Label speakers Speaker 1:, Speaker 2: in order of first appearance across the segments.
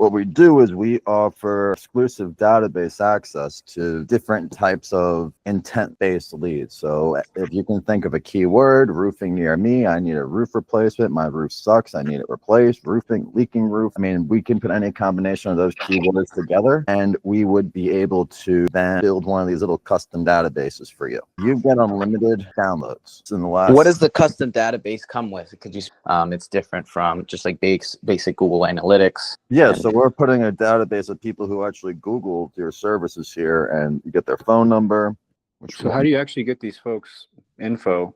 Speaker 1: What we do is we offer exclusive database access to different types of intent-based leads. So if you can think of a keyword, roofing near me, I need a roof replacement, my roof sucks, I need it replaced, roofing, leaking roof. I mean, we can put any combination of those keywords together, and we would be able to then build one of these little custom databases for you. You get unlimited downloads. In the last,
Speaker 2: what does the custom database come with? Could you? It's different from just like basic Google Analytics.
Speaker 1: Yeah, so we're putting a database of people who actually Googled your services here, and you get their phone number.
Speaker 3: So how do you actually get these folks info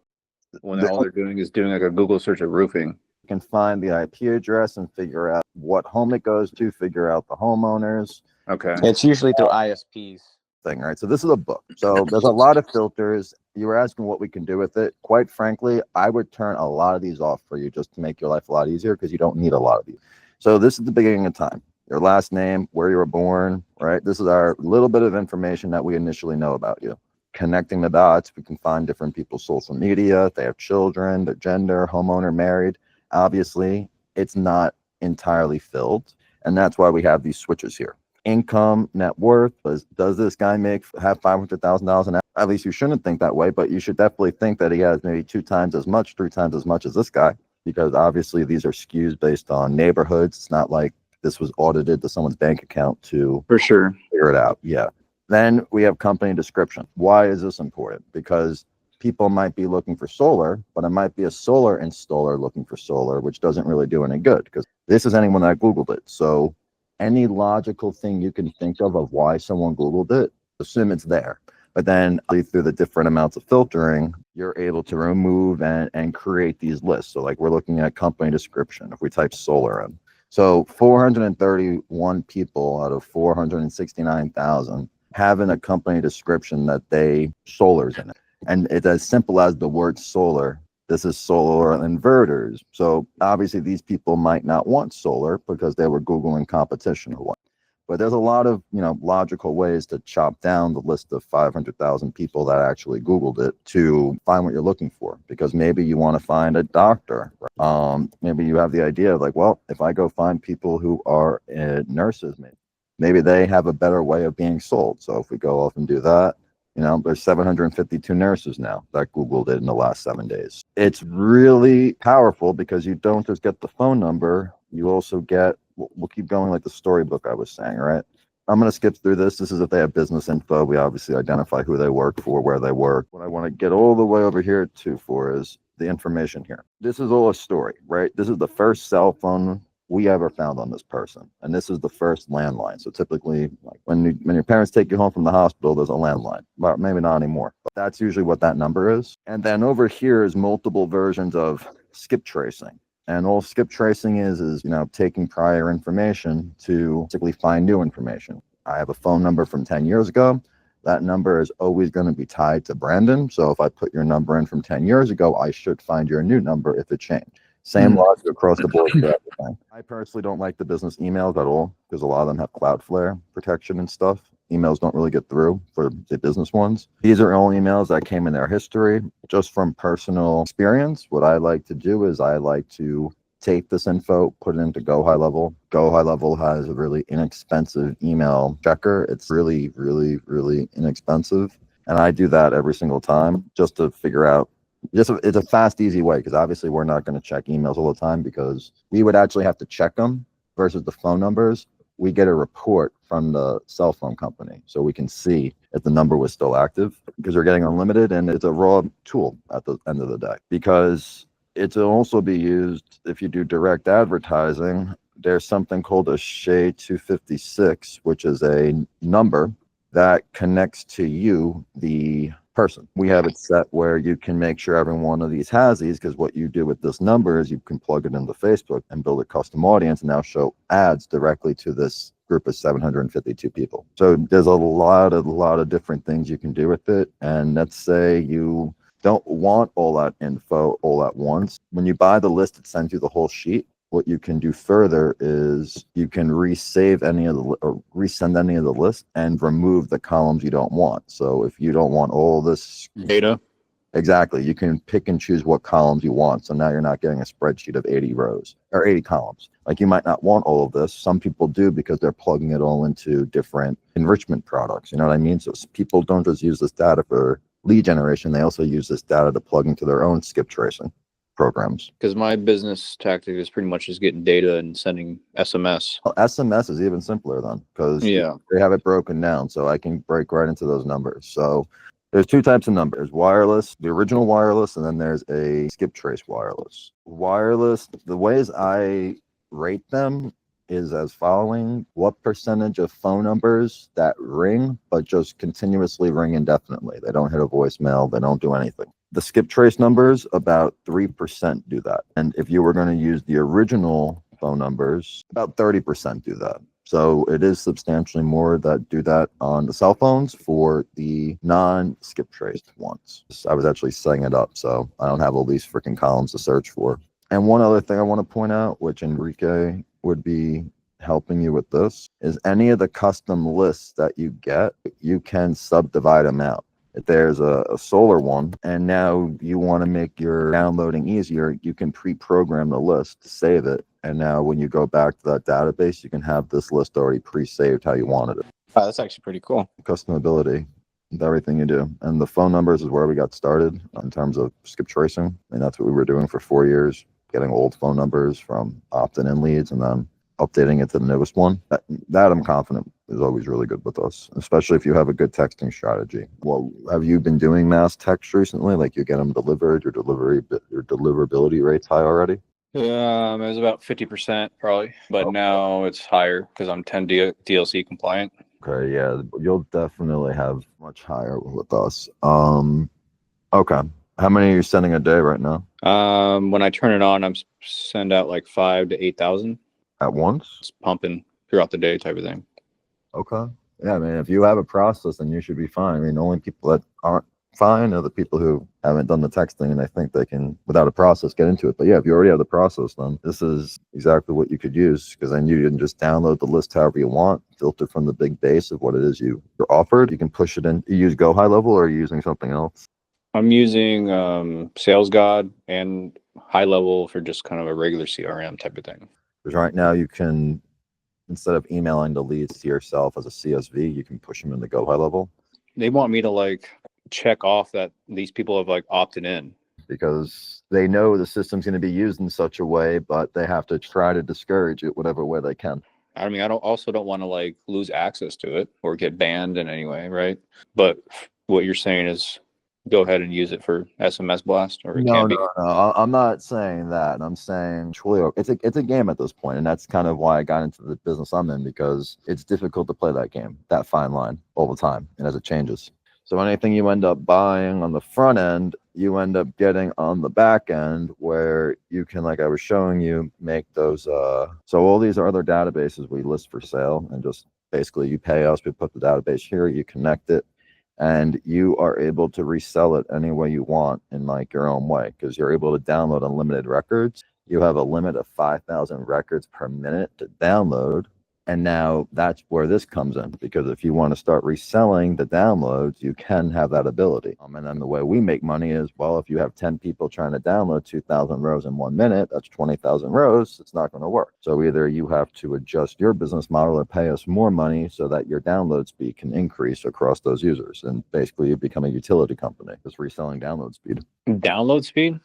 Speaker 3: when all they're doing is doing like a Google search of roofing?
Speaker 1: You can find the IP address and figure out what home it goes to, figure out the homeowners.
Speaker 3: Okay.
Speaker 2: It's usually through ISPs.
Speaker 1: Thing, right? So this is a book. So there's a lot of filters. You were asking what we can do with it. Quite frankly, I would turn a lot of these off for you just to make your life a lot easier, because you don't need a lot of these. So this is the beginning of time. Your last name, where you were born, right? This is our little bit of information that we initially know about you. Connecting the dots, we can find different people's social media, if they have children, their gender, homeowner, married. Obviously, it's not entirely filled, and that's why we have these switches here. Income, net worth. Does this guy have $500,000 an hour? At least you shouldn't think that way, but you should definitely think that he has maybe 2 times as much, 3 times as much as this guy, because obviously these are skews based on neighborhoods. It's not like this was audited to someone's bank account to
Speaker 3: For sure
Speaker 1: figure it out. Yeah. Then we have company description. Why is this important? Because people might be looking for solar, but it might be a solar installer looking for solar, which doesn't really do any good, because this is anyone that Googled it. So any logical thing you can think of why someone Googled it, assume it's there. But then through the different amounts of filtering, you're able to remove and create these lists. So like we're looking at company description, if we type solar in. So 431 people out of 469,000 having a company description that solar's in it. And it's as simple as the word solar. This is solar inverters. So obviously these people might not want solar because they were Googling competition or what. But there's a lot of, logical ways to chop down the list of 500,000 people that actually Googled it to find what you're looking for. Because maybe you want to find a doctor. Maybe you have the idea of like, well, if I go find people who are nurses, maybe they have a better way of being sold. So if we go off and do that, there's 752 nurses now that Googled it in the last 7 days. It's really powerful because you don't just get the phone number, you also get, we'll keep going like the storybook I was saying, right? I'm going to skip through this. This is if they have business info. We obviously identify who they work for, where they work. What I want to get all the way over here for is the information here. This is all a story, right? This is the first cell phone we ever found on this person, and this is the first landline. So typically, like when your parents take you home from the hospital, there's a landline. Well, maybe not anymore, but that's usually what that number is. And then over here is multiple versions of skip tracing. And all skip tracing is taking prior information to basically find new information. I have a phone number from 10 years ago. That number is always going to be tied to Brandon. So if I put your number in from 10 years ago, I should find your new number if it changed. Same logic across the board for everything. I personally don't like the business emails at all because a lot of them have Cloudflare protection and stuff. Emails don't really get through for the business ones. These are all emails that came in their history. Just from personal experience, what I like to do is I like to take this info, put it into Go High Level. Go High Level has a really inexpensive email checker. It's really, really, really inexpensive. And I do that every single time just to figure out. It's a fast, easy way, because obviously we're not going to check emails all the time because we would actually have to check them versus the phone numbers. We get a report from the cell phone company so we can see if the number was still active, because we're getting unlimited, and it's a raw tool at the end of the day. Because it will also be used if you do direct advertising. There's something called a SHA 256, which is a number that connects to you, the person. We have it set where you can make sure every one of these has these, because what you do with this number is you can plug it into Facebook and build a custom audience and now show ads directly to this group of 752 people. So there's a lot of different things you can do with it. And let's say you don't want all that info all at once. When you buy the list, it sends you the whole sheet. What you can do further is you can resend any of the list and remove the columns you don't want. So if you don't want all this
Speaker 3: data,
Speaker 1: Exactly. You can pick and choose what columns you want. So now you're not getting a spreadsheet of 80 rows or 80 columns. Like you might not want all of this. Some people do because they're plugging it all into different enrichment products. You know what I mean? So people don't just use this data for lead generation. They also use this data to plug into their own skip tracing programs.
Speaker 3: Because my business tactic is pretty much just getting data and sending SMS.
Speaker 1: Well, SMS is even simpler then because
Speaker 3: Yeah.
Speaker 1: they have it broken down. So I can break right into those numbers. So there's two types of numbers: wireless, the original wireless, and then there's a skip trace wireless. Wireless, the ways I rate them is as following: what percentage of phone numbers that ring, but just continuously ring indefinitely? They don't hit a voicemail, they don't do anything. The skip trace numbers, about 3% do that. And if you were going to use the original phone numbers, about 30% do that. So it is substantially more that do that on the cell phones for the non-skip traced ones. I was actually setting it up, so I don't have all these freaking columns to search for. And one other thing I want to point out, which Enrique would be helping you with this, is any of the custom lists that you get, you can subdivide them out. If there's a solar one and now you want to make your downloading easier, you can pre-program the list to save it. And now when you go back to that database, you can have this list already pre-saved how you wanted it.
Speaker 2: Oh, that's actually pretty cool.
Speaker 1: Customability with everything you do. And the phone numbers is where we got started in terms of skip tracing. And that's what we were doing for 4 years, getting old phone numbers from opt-in leads and then updating it to the newest one. That I'm confident is always really good with us, especially if you have a good texting strategy. Well, have you been doing mass text recently? Like you get them delivered, your deliverability rate's high already?
Speaker 3: It was about 50% probably, but now it's higher because I'm 10 DLC compliant.
Speaker 1: Okay, yeah, you'll definitely have much higher with us. Okay. How many are you sending a day right now?
Speaker 3: When I turn it on, I'm send out like 5,000 to 8,000.
Speaker 1: At once?
Speaker 3: It's pumping throughout the day type of thing.
Speaker 1: Okay. Yeah, I mean, if you have a process, then you should be fine. I mean, the only people that aren't fine are the people who haven't done the texting and they think they can, without a process, get into it. But yeah, if you already have the process, then this is exactly what you could use, because then you can just download the list however you want, filter from the big base of what it is you're offered. You can push it in. You use Go High Level or are you using something else?
Speaker 3: I'm using Sales God and High Level for just kind of a regular CRM type of thing.
Speaker 1: Because right now you can, instead of emailing the leads to yourself as a CSV, you can push them in the Go High Level.
Speaker 3: They want me to like check off that these people have like opted in,
Speaker 1: because they know the system's going to be used in such a way, but they have to try to discourage it whatever way they can.
Speaker 3: I mean, I don't want to like lose access to it or get banned in any way, right? But what you're saying is go ahead and use it for SMS blast, or it can't be.
Speaker 1: No. I'm not saying that. I'm saying truly, it's a game at this point, and that's kind of why I got into the business I'm in, because it's difficult to play that game, that fine line, all the time, and as it changes. So anything you end up buying on the front end, you end up getting on the back end, where you can, like I was showing you, make those. So all these are other databases we list for sale, and just basically you pay us, we put the database here, you connect it, and you are able to resell it any way you want in like your own way, because you're able to download unlimited records. You have a limit of 5,000 records per minute to download. And now that's where this comes in, because if you want to start reselling the downloads, you can have that ability. And then the way we make money is, well, if you have 10 people trying to download 2,000 rows in 1 minute, that's 20,000 rows. It's not going to work. So either you have to adjust your business model or pay us more money so that your download speed can increase across those users. And basically you become a utility company, just reselling download speed.
Speaker 3: Download speed?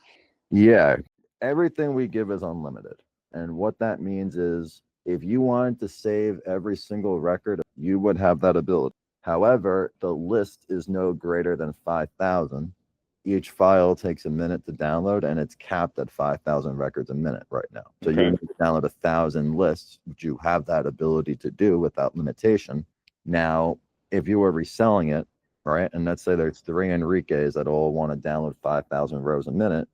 Speaker 1: Yeah. Everything we give is unlimited. And what that means is, if you wanted to save every single record, you would have that ability. However, the list is no greater than 5,000. Each file takes a minute to download, and it's capped at 5,000 records a minute right now. So
Speaker 3: Okay.
Speaker 1: you need to download 1,000 lists, which you have that ability to do without limitation. Now, if you were reselling it, right, and let's say there's 3 Enriques that all want to download 5,000 rows a minute,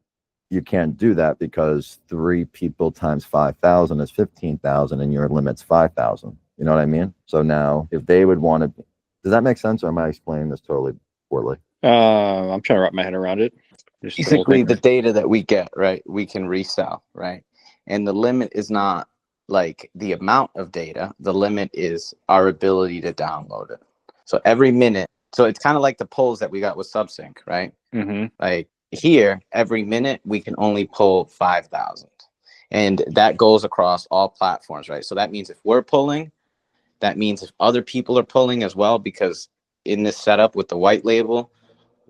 Speaker 1: you can't do that, because 3 people times 5,000 is 15,000 and your limit's 5,000. You know what I mean? So now if they would want to, does that make sense, or am I explaining this totally poorly?
Speaker 3: I'm trying to wrap my head around it. Just the whole
Speaker 2: Basically,
Speaker 3: thing.
Speaker 2: the data that we get, right, we can resell, right? And the limit is not like the amount of data. The limit is our ability to download it. So every minute So it's kind of like the polls that we got with SubSync, right?
Speaker 3: Mm-hmm.
Speaker 2: Like here, every minute we can only pull 5,000. And that goes across all platforms, right? So that means if we're pulling, that means if other people are pulling as well, because in this setup with the white label,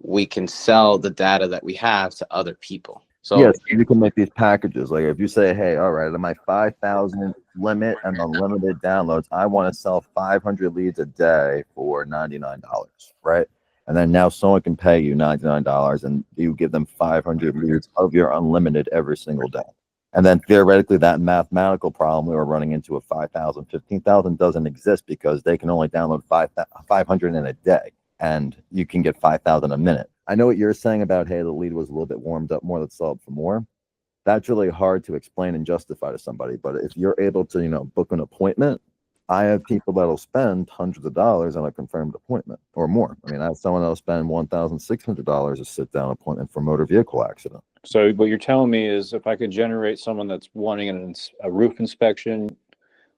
Speaker 2: we can sell the data that we have to other people. So
Speaker 1: Yes, you can make these packages. Like if you say, hey, all right, at my 5,000 limit and unlimited downloads, I want to sell 500 leads a day for $99, right? And then now someone can pay you $99 and you give them 500 leads of your unlimited every single day. And then theoretically, that mathematical problem we were running into of 5,000, 15,000 doesn't exist because they can only download 500 in a day and you can get 5,000 a minute. I know what you're saying about, hey, the lead was a little bit warmed up more, let's solve for more. That's really hard to explain and justify to somebody. But if you're able to, book an appointment, I have people that'll spend hundreds of dollars on a confirmed appointment or more. I mean, I have someone that'll spend $1,600 a sit down appointment for a motor vehicle accident.
Speaker 3: So what you're telling me is if I could generate someone that's wanting a roof inspection,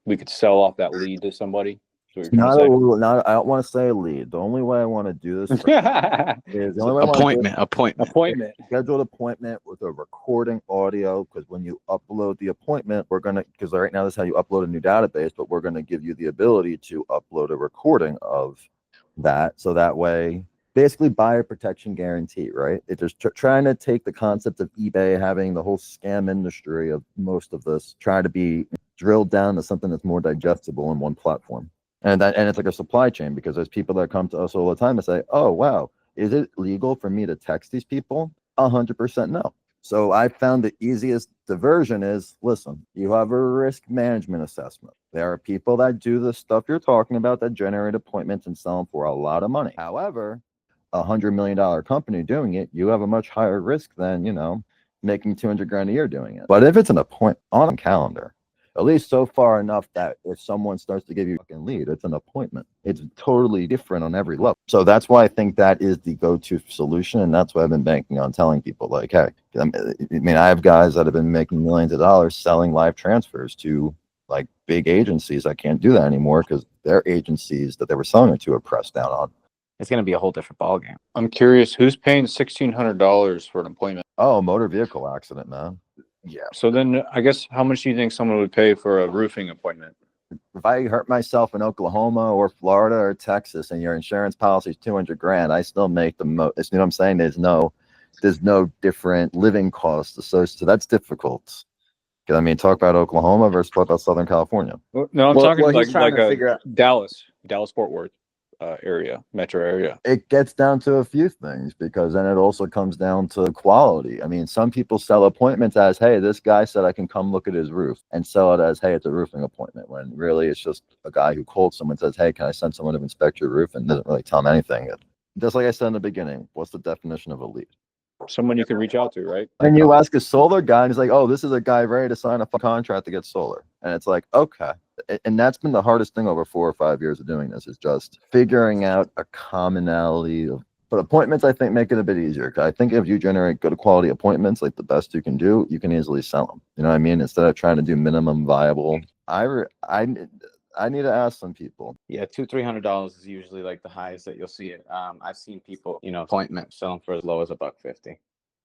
Speaker 3: we could sell off that lead to somebody. That's what you're trying to
Speaker 1: I don't want to say a lead. The only way I want to do this
Speaker 3: say.
Speaker 1: is the only way I want to do
Speaker 3: Appointment.
Speaker 1: scheduled appointment with a recording audio, because when you upload the appointment, because right now this is how you upload a new database, but we're going to give you the ability to upload a recording of that. So that way, basically buyer protection guarantee, right? It's just trying to take the concept of eBay having the whole scam industry of most of this, try to be drilled down to something that's more digestible in one platform. And it's like a supply chain, because there's people that come to us all the time and say, oh, wow, is it legal for me to text these people? 100% no. So I found the easiest diversion is, listen, you have a risk management assessment. There are people that do the stuff you're talking about that generate appointments and sell them for a lot of money. However, $100 million company doing it, you have a much higher risk than, making 200 grand a year doing it. But if it's an appointment on a calendar, at least so far enough that if someone starts to give you a fucking lead, it's an appointment. It's totally different on every level. So that's why I think that is the go-to solution. And that's what I've been banking on telling people, like, hey, I have guys that have been making millions of dollars selling live transfers to like big agencies. I can't do that anymore because their agencies that they were selling it to are pressed down on.
Speaker 2: it's going to be a whole different ballgame.
Speaker 3: I'm curious, who's paying $1,600 for an appointment?
Speaker 1: Oh, motor vehicle accident, man. Yeah.
Speaker 3: So then I guess how much do you think someone would pay for a roofing appointment?
Speaker 1: If I hurt myself in Oklahoma or Florida or Texas and your insurance policy is 200 grand, I still make the most. You know what I'm saying? There's no different living costs associated. So that's difficult. Talk about Oklahoma versus talk about Southern California.
Speaker 3: No, I'm talking
Speaker 2: he's trying to figure out
Speaker 3: Dallas Fort Worth area, metro area.
Speaker 1: It gets down to a few things, because then it also comes down to quality. Some people sell appointments as, hey, this guy said I can come look at his roof, and sell it as, hey, it's a roofing appointment, when really it's just a guy who called someone and says, hey, can I send someone to inspect your roof, and doesn't really tell them anything. Just like I said in the beginning, what's the definition of a lead?
Speaker 3: Someone you can reach out to, right?
Speaker 1: And you ask a solar guy, and he's like, oh, this is a guy ready to sign a contract to get solar. And it's like, okay. And that's been the hardest thing over 4 or 5 years of doing this, is just figuring out a commonality of, but appointments, I think, make it a bit easier. Cause I think if you generate good quality appointments, like the best you can do, you can easily sell them. You know what I mean? Instead of trying to do minimum viable. I need to ask some people.
Speaker 2: Yeah, $200-$300 is usually like the highest that you'll see it. I've seen people, appointment selling for as low as $150.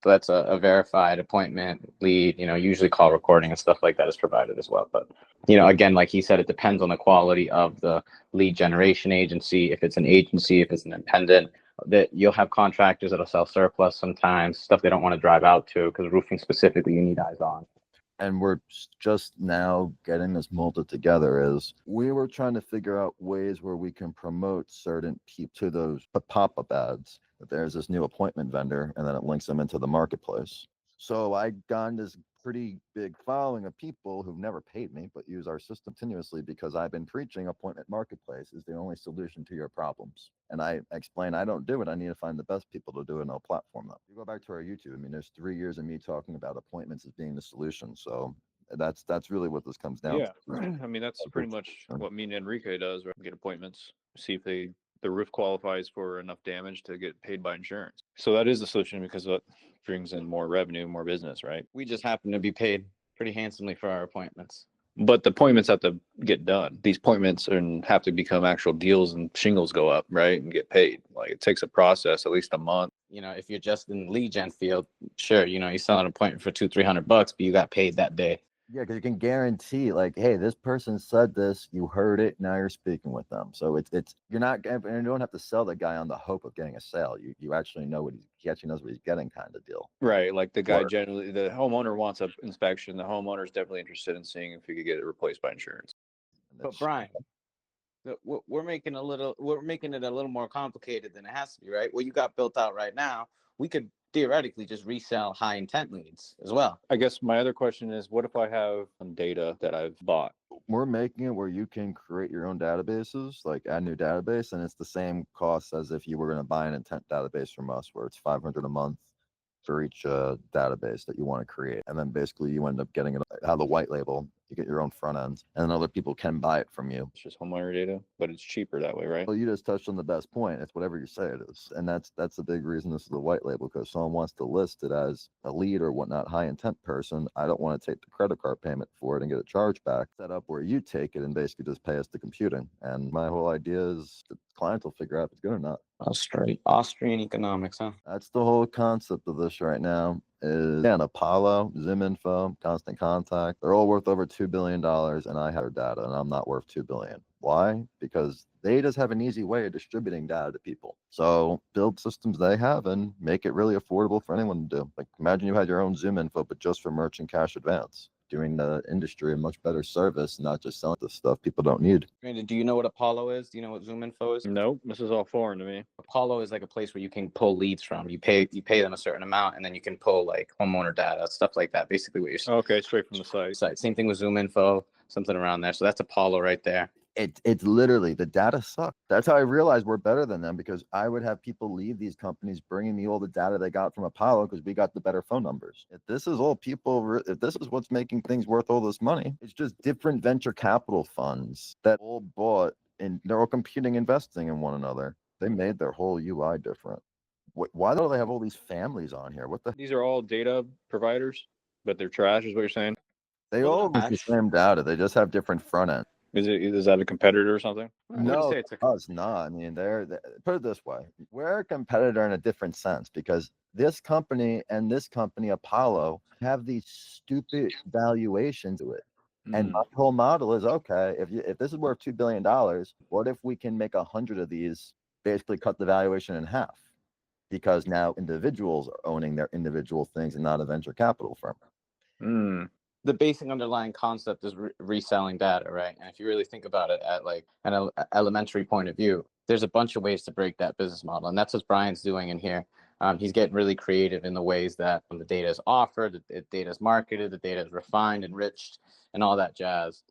Speaker 2: So that's a verified appointment lead. Usually call recording and stuff like that is provided as well. But again, like he said, it depends on the quality of the lead generation agency. If it's an agency, if it's an independent, that you'll have contractors that'll sell surplus sometimes, stuff they don't want to drive out to, because roofing specifically, you need eyes on.
Speaker 1: And we're just now getting this molded together, is we were trying to figure out ways where we can promote certain people to those pop-up ads, that there's this new appointment vendor, and then it links them into the marketplace. So I got this pretty big following of people who've never paid me, but use our system continuously, because I've been preaching appointment marketplace is the only solution to your problems. And I explain, I don't do it. I need to find the best people to do it on a platform. Though, you go back to our YouTube, there's 3 years of me talking about appointments as being the solution. So that's really what this comes down to.
Speaker 3: That's pretty much what me and Enrique does, right? Get appointments, see if the roof qualifies for enough damage to get paid by insurance. So that is the solution, because that brings in more revenue, more business, right?
Speaker 2: We just happen to be paid pretty handsomely for our appointments.
Speaker 3: But the appointments have to get done. These appointments and have to become actual deals, and shingles go up, right, and get paid. Like it takes a process, at least a month.
Speaker 2: If you're just in the lead gen field, sure, you sell an appointment for $200-300, but you got paid that day.
Speaker 1: Yeah, because you can guarantee, like, hey, this person said this, you heard it, now you're speaking with them. So it's you're not, and you don't have to sell the guy on the hope of getting a sale. You actually know he actually knows what he's getting, kind of deal.
Speaker 3: Right, like the guy
Speaker 1: Or-
Speaker 3: generally, the homeowner wants an inspection. The homeowner is definitely interested in seeing if he could get it replaced by insurance.
Speaker 2: But Brian, we're making it a little more complicated than it has to be, right? What you got built out right now, we could theoretically just resell high intent leads as well.
Speaker 3: I guess my other question is, what if I have some data that I've bought?
Speaker 1: We're making it where you can create your own databases, like add new database, and it's the same cost as if you were going to buy an intent database from us, where it's $500 a month for each database that you want to create. And then basically you end up getting it out of the white label. You get your own front ends, and then other people can buy it from you.
Speaker 3: It's just homeowner data, but it's cheaper that way, right?
Speaker 1: Well, you just touched on the best point. It's whatever you say it is. And that's a big reason this is a white label, because someone wants to list it as a lead or whatnot, high intent person. I don't want to take the credit card payment for it and get a charge back. Set up where you take it and basically just pay us the computing. And my whole idea is the clients will figure out if it's good or not.
Speaker 2: Austrian economics, huh?
Speaker 1: That's the whole concept of this right now. Is Apollo, ZimInfo, Constant Contact. They're all worth over $2 billion, and I have their data, and I'm not worth $2 billion. Why? Because they just have an easy way of distributing data to people. So build systems they have and make it really affordable for anyone to do. Like imagine you had your own ZimInfo, but just for merchant cash advance, doing the industry a much better service, not just selling the stuff people don't need.
Speaker 2: Brandon, do you know what Apollo is? Do you know what ZoomInfo is?
Speaker 3: Nope, this is all foreign to me.
Speaker 2: Apollo is like a place where you can pull leads from. You pay them a certain amount, and then you can pull like homeowner data, stuff like that. Basically, what you're saying.
Speaker 3: Okay, straight from the site.
Speaker 2: Same thing with ZoomInfo, something around there. So that's Apollo right there.
Speaker 1: It's literally, the data sucks. That's how I realized we're better than them, because I would have people leave these companies bringing me all the data they got from Apollo because we got the better phone numbers. If this is all people, if this is what's making things worth all this money, it's just different venture capital funds that all bought, and they're all competing, investing in one another. They made their whole UI different. Why do they have all these families on here? What the?
Speaker 3: These are all data providers, but they're trash, is what you're saying?
Speaker 1: They all use the same data. They just have different front ends.
Speaker 3: Is that a competitor or something?
Speaker 1: No, it's not. I mean, they're put it this way: we're a competitor in a different sense, because this company and this company, Apollo, have these stupid valuations to it. And my whole model is, okay, if this is worth $2 billion, what if we can make 100 of these, basically cut the valuation in half? Because now individuals are owning their individual things and not a venture capital firm.
Speaker 2: The basic underlying concept is reselling data, right? And if you really think about it at like an elementary point of view, there's a bunch of ways to break that business model. And that's what Brian's doing in here. He's getting really creative in the ways that the data is offered, the data is marketed, the data is refined, enriched, and all that jazz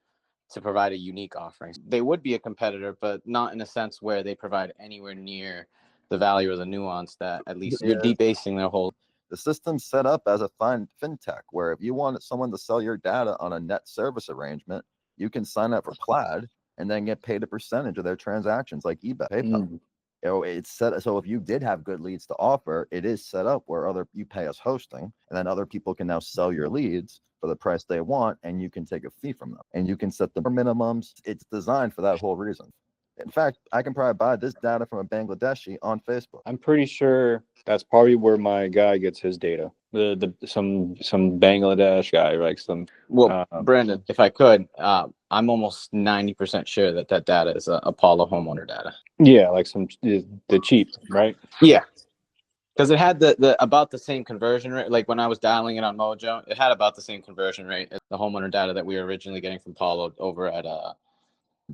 Speaker 2: to provide a unique offering. They would be a competitor, but not in a sense where they provide anywhere near the value or the nuance that at least you're debasing their whole.
Speaker 1: The system's set up as a fintech, where if you want someone to sell your data on a net service arrangement, you can sign up for Plaid and then get paid a percentage of their transactions, like eBay, PayPal. It's set so if you did have good leads to offer, it is set up where you pay us hosting, and then other people can now sell your leads for the price they want, and you can take a fee from them, and you can set the minimums. It's designed for that whole reason. In fact, I can probably buy this data from a Bangladeshi on Facebook.
Speaker 3: I'm pretty sure that's probably where my guy gets his data. Some Bangladesh guy, like some.
Speaker 2: Well, Brandon, if I could, I'm almost 90% sure that data is Apollo homeowner data.
Speaker 3: Yeah, like the cheap, right?
Speaker 2: Yeah, because it had the about the same conversion rate. Like when I was dialing it on Mojo, it had about the same conversion rate as the homeowner data that we were originally getting from Apollo over at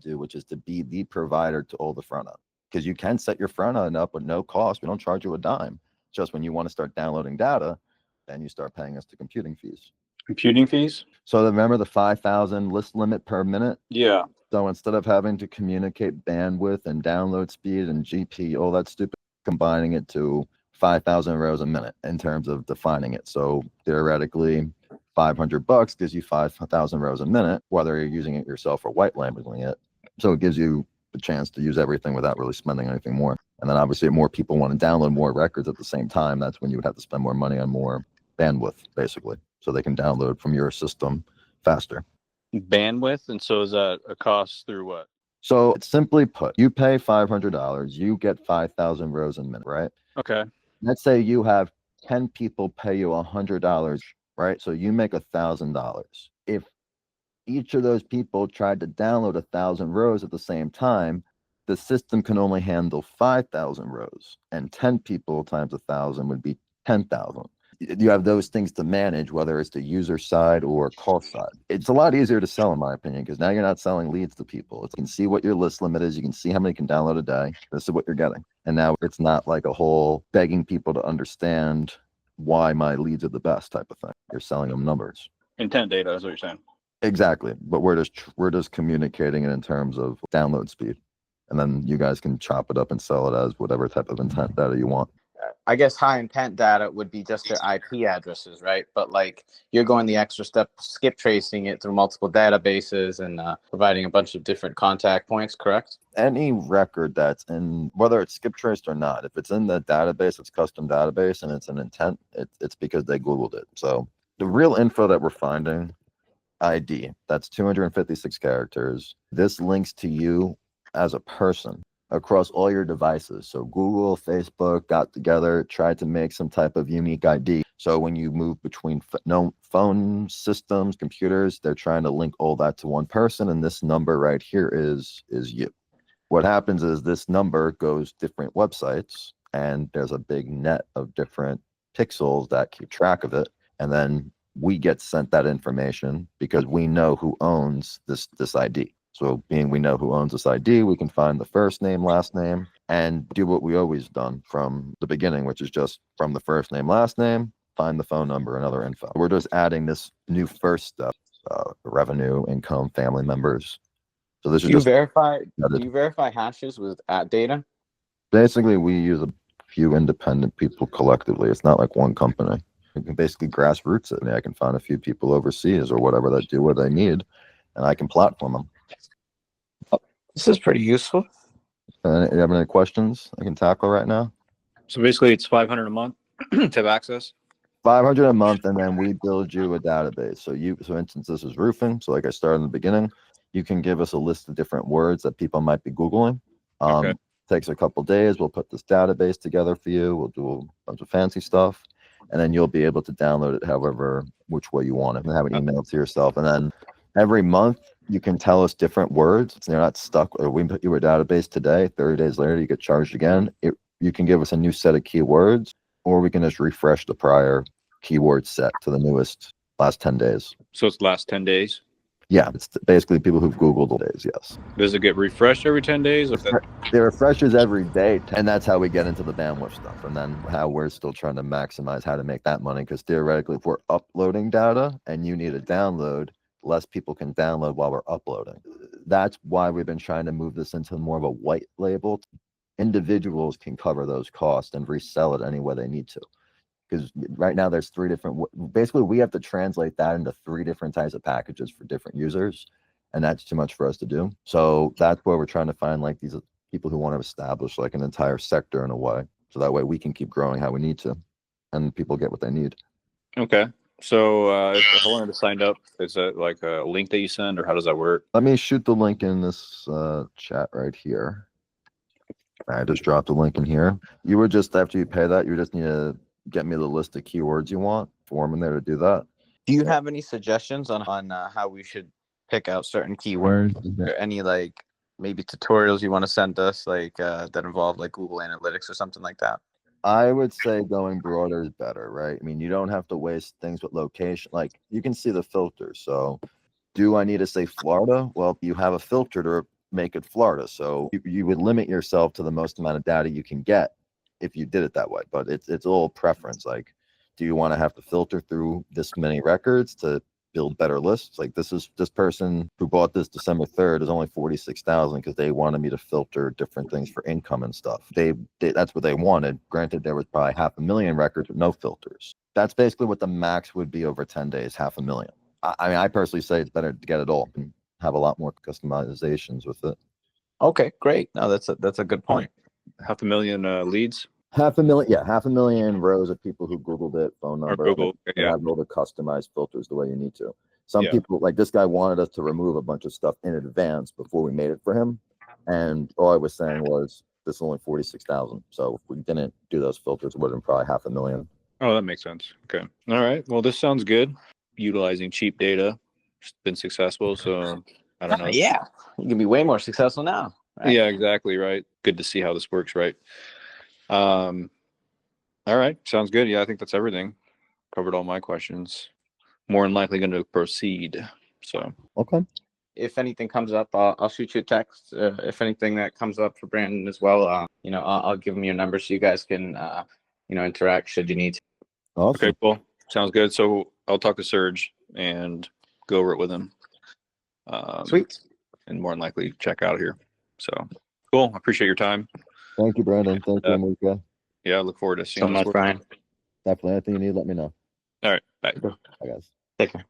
Speaker 1: which is to be the provider to all the front end, because you can set your front end up with no cost. We don't charge you a dime. Just when you want to start downloading data, then you start paying us the computing fees.
Speaker 3: Computing fees?
Speaker 1: So remember the 5,000 list limit per minute?
Speaker 3: Yeah.
Speaker 1: So instead of having to communicate bandwidth and download speed and GP, all that stupid, combining it to 5,000 rows a minute in terms of defining it. So theoretically, $500 gives you 5,000 rows a minute, whether you're using it yourself or white labeling it. So it gives you the chance to use everything without really spending anything more. And then obviously, if more people want to download more records at the same time, that's when you would have to spend more money on more bandwidth, basically, so they can download from your system faster.
Speaker 3: bandwidth, and so is that a cost through what?
Speaker 1: So simply put, you pay $500, you get 5,000 rows a minute, right?
Speaker 3: Okay.
Speaker 1: Let's say you have 10 people pay you $100, right? So you make $1,000. If each of those people tried to download 1,000 rows at the same time, the system can only handle 5,000 rows, and 10 people times 1,000 would be 10,000. You have those things to manage, whether it's the user side or cost side. It's a lot easier to sell, in my opinion, because now you're not selling leads to people. You can see what your list limit is. You can see how many can download a day. This is what you're getting. And now it's not like a whole begging people to understand why my leads are the best type of thing. You're selling them numbers.
Speaker 3: Intent data is what you're saying.
Speaker 1: Exactly. But we're just communicating it in terms of download speed. And then you guys can chop it up and sell it as whatever type of intent data you want.
Speaker 2: I guess high intent data would be just their IP addresses, right? But like you're going the extra step, skip tracing it through multiple databases and providing a bunch of different contact points, correct?
Speaker 1: Any record that's in, whether it's skip traced or not, if it's in the database, it's custom database and it's an intent, it's because they Googled it. So the real info that we're finding, ID, that's 256 characters. This links to you as a person across all your devices. So Google, Facebook got together, tried to make some type of unique ID. So when you move between phone systems, computers, they're trying to link all that to one person. And this number right here is you. What happens is this number goes different websites, and there's a big net of different pixels that keep track of it. And then we get sent that information because we know who owns this ID. So being we know who owns this ID, we can find the first name, last name, and do what we always done from the beginning, which is just from the first name, last name, find the phone number and other info. We're just adding this new first step, revenue, income, family members. So this is just
Speaker 2: do you verify hashes with data?
Speaker 1: Basically, we use a few independent people collectively. It's not like one company. You can basically grassroots it. I can find a few people overseas or whatever that do what they need, and I can platform them.
Speaker 2: This is pretty useful.
Speaker 1: You have any questions I can tackle right now?
Speaker 3: So basically, it's $500 a month to have access.
Speaker 1: 500 a month, and then we build you a database. So for instance, this is roofing. So like I started in the beginning, you can give us a list of different words that people might be Googling.
Speaker 3: Okay.
Speaker 1: Takes a couple days. We'll put this database together for you. We'll do a bunch of fancy stuff, and then you'll be able to download it which way you want it, and have an email to yourself. And then every month you can tell us different words. So you're not stuck. Or we put you a database today, 30 days later, you get charged again. You can give us a new set of keywords, or we can just refresh the prior keyword set to the newest last 10 days.
Speaker 3: So it's last 10 days?
Speaker 1: Yeah, it's basically people who've Googled the days, yes.
Speaker 3: Does it get refreshed every 10 days?
Speaker 1: It refreshes every day, and that's how we get into the bandwidth stuff, and then how we're still trying to maximize how to make that money, because theoretically, if we're uploading data and you need a download, less people can download while we're uploading. That's why we've been trying to move this into more of a white label. Individuals can cover those costs and resell it any way they need to. Because right now there's basically we have to translate that into 3 different types of packages for different users, and that's too much for us to do. So that's where we're trying to find like these people who want to establish like an entire sector in a way, so that way we can keep growing how we need to, and people get what they need.
Speaker 3: Okay. So if I wanted to sign up, is that like a link that you send, or how does that work?
Speaker 1: Let me shoot the link in this chat right here. I just dropped the link in here. You would just, after you pay that, you just need to get me the list of keywords you want, form in there to do that.
Speaker 2: Do you have any suggestions on how we should pick out certain keywords? Is there any like maybe tutorials you want to send us like that involve like Google Analytics or something like that?
Speaker 1: I would say going broader is better, right? I mean, you don't have to waste things with location. Like you can see the filters. So do I need to say Florida? Well, you have a filter to make it Florida. So you would limit yourself to the most amount of data you can get if you did it that way. But it's all preference. Like, do you want to have to filter through this many records to build better lists? Like this person who bought this December 3rd is only 46,000 because they wanted me to filter different things for income and stuff. They that's what they wanted. Granted, there was probably 500,000 records with no filters. That's basically what the max would be over 10 days, 500,000. I mean, I personally say it's better to get it all and have a lot more customizations with it.
Speaker 2: Okay, great. No, that's a good point.
Speaker 3: 500,000 leads?
Speaker 1: 500,000, yeah, 500,000 rows of people who Googled it, phone number,
Speaker 3: Google,
Speaker 1: and have all the customized filters the way you need to. Some
Speaker 3: Yeah.
Speaker 1: people, like this guy, wanted us to remove a bunch of stuff in advance before we made it for him, and all I was saying was this is only 46,000. So if we didn't do those filters, it would have been probably $500,000.
Speaker 3: Oh, that makes sense. Okay. All right. Well, this sounds good. Utilizing cheap data. It's been successful. So I don't know.
Speaker 2: Yeah, you can be way more successful now. Right?
Speaker 3: Yeah, exactly. Right. Good to see how this works. Right. All right. Sounds good. Yeah, I think that's everything. Covered all my questions. More than likely going to proceed. So,
Speaker 1: Okay.
Speaker 2: If anything comes up, I'll shoot you a text. If anything that comes up for Brandon as well, I'll give him your number so you guys can, interact should you need to.
Speaker 1: Awesome.
Speaker 3: okay, cool. Sounds good. So I'll talk to Serge and go over it with him.
Speaker 2: Sweet.
Speaker 3: And more than likely check out here. So cool. I appreciate your time.
Speaker 1: Thank you, Brandon. Thank you, Amika.
Speaker 3: Yeah, I look forward to seeing
Speaker 2: So
Speaker 3: how this
Speaker 2: much,
Speaker 3: works.
Speaker 2: Brian.
Speaker 1: Definitely anything you need, let me know.
Speaker 3: All right. Bye.
Speaker 1: Bye, guys.
Speaker 2: Take care.